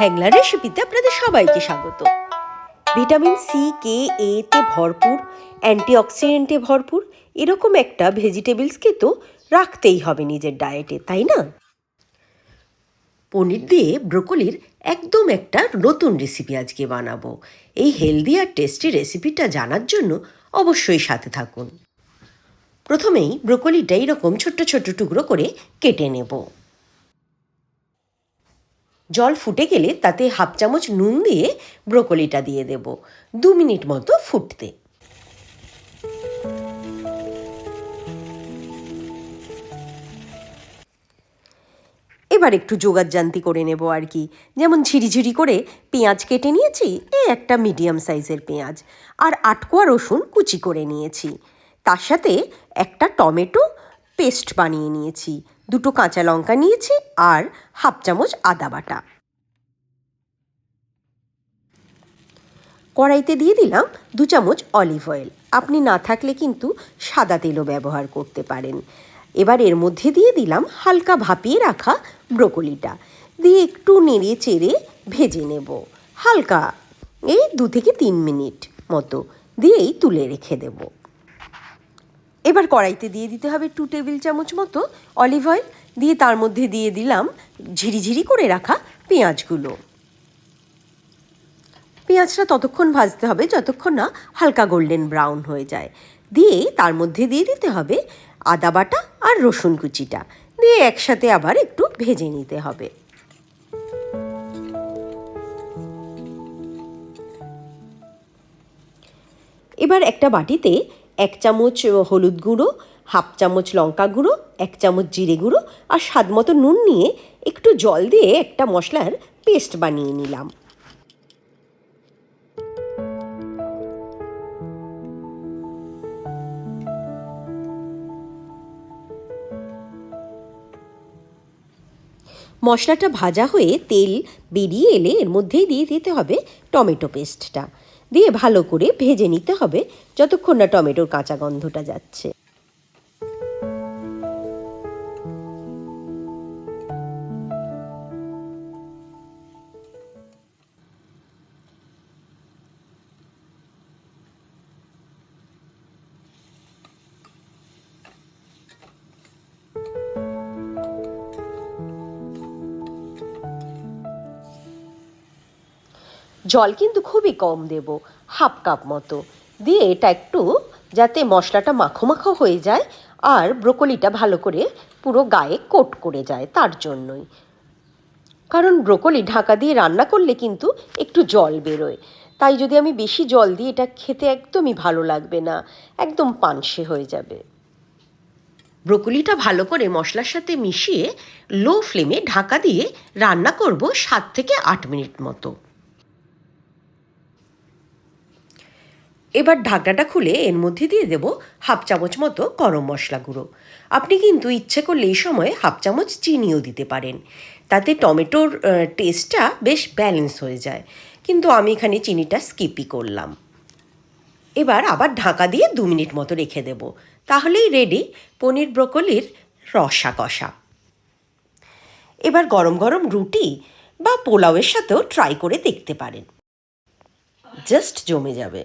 হ্যাংলা রেসিপিতে আপনাদের সবাইকে স্বাগত। ভিটামিন সি, কে, এ তে ভরপুর, অ্যান্টিঅক্সিডেন্টে ভরপুর এরকম একটা ভেজিটেবলসকে তো রাখতেই হবে নিজের ডায়েটে, তাই না? পনির দিয়ে ব্রোকলির একদম একটা নতুন রেসিপি আজকে বানাবো। এই হেলদি আর টেস্টি রেসিপিটা জানার জন্য অবশ্যই সাথে থাকুন। প্রথমেই ব্রোকলিটা এরকম ছোট্ট ছোট্ট টুকরো করে কেটে নেব। জল ফুটে গেলে তাতে হাফ চামচ নুন দিয়ে ব্রোকলিটা দিয়ে দেব 2 মিনিট মতো ফুটতে। এবার একটু জোগাড়জান্তি করে নেব আর কি, যেমন ঝিরিঝিরি করে পেঁয়াজ কেটে নিয়েছি, একটা মিডিয়াম সাইজের পেঁয়াজ, আর 8 কোয়া রসুন কুচি করে নিয়েছি। তার সাথে একটা টমেটো পেস্ট বানিয়ে নিয়েছি, 2টো কাঁচা লঙ্কা নিয়েছি, আর হাফ চামচ আদা বাটা। কড়াইতে দিয়ে দিলাম 2 চামচ অলিভ অয়েল, আপনি না থাকলে কিন্তু সাদা তেলও ব্যবহার করতে পারেন। এবার এর মধ্যে দিয়ে দিলাম হালকা ভাপিয়ে রাখা ব্রোকলিটা, দিয়ে একটু নেড়ে চেড়ে ভেজে নেব হালকা, এই 2 থেকে 3 মিনিট মতো, দিয়েই তুলে রেখে দেব। এবার কড়াইতে দিয়ে দিতে হবে 2 টেবিল চামচ মতো অলিভ অয়েল, দিয়ে তার মধ্যে দিয়ে দিলাম ঝিরিঝিরি করে রাখা পেঁয়াজগুলো। পেঁয়াজটা ততক্ষণ ভাজতে হবে যতক্ষণ না হালকা গোল্ডেন ব্রাউন হয়ে যায়, দিয়ে তার মধ্যে দিয়ে দিতে হবে আদা বাটা আর রসুন কুচিটা, দিয়ে একসাথে আবার একটু ভেজে নিতে হবে। এবার একটা বাটিতে 1 চামচ হলুদ গুঁড়ো, হাফ চামচ লঙ্কা গুঁড়ো, 1 চামচ জিরে গুঁড়ো আর স্বাদ মতো নুন নিয়ে একটু জল দিয়ে একটা মশলার পেস্ট বানিয়ে নিলাম। মশলাটা ভাজা হয়ে তেল বেরিয়ে এলে এর মধ্যেই দিয়ে দিতে হবে টমেটো পেস্টটা, দিয়ে ভালো করে ভেজে নিতে হবে যতক্ষণ না টমেটোর কাঁচা গন্ধটা যাচ্ছে। জল কিন্তু খুবই কম দেব, হাফ কাপ মতো, দিয়ে এটা একটু যাতে মশলাটা মাখো মাখো হয়ে যায় আর ব্রোকলিটা ভালো করে পুরো গায়ে কোট করে যায় তার জন্যই। কারণ ব্রোকলি ঢাকা দিয়ে রান্না করলে কিন্তু একটু জল বেরোয়, তাই যদি আমি বেশি জল দিই এটা খেতে একদমই ভালো লাগবে না, একদম পানসে হয়ে যাবে। ব্রোকলিটা ভালো করে মশলার সাথে মিশিয়ে লো ফ্লেমে ঢাকা দিয়ে রান্না করব 7 থেকে 8 মিনিট মতো। এবার ঢাকনাটা খুলে এর মধ্যে দিয়ে দেব হাফ চামচ মতো গরম মশলা গুঁড়ো। আপনি কিন্তু ইচ্ছে করলে এই সময় হাফ চামচ চিনিও দিতে পারেন, তাতে টমেটোর টেস্টটা বেশ ব্যালেন্স হয়ে যায়, কিন্তু আমি এখানে চিনিটা স্কিপই করলাম। এবার আবার ঢাকা দিয়ে 2 মিনিট মতো রেখে দেব, তাহলেই রেডি পনির ব্রোকলির রসা কষা। এবার গরম গরম রুটি বা পোলাওয়ের সাথেও ট্রাই করে দেখতে পারেন, জাস্ট জমে যাবে।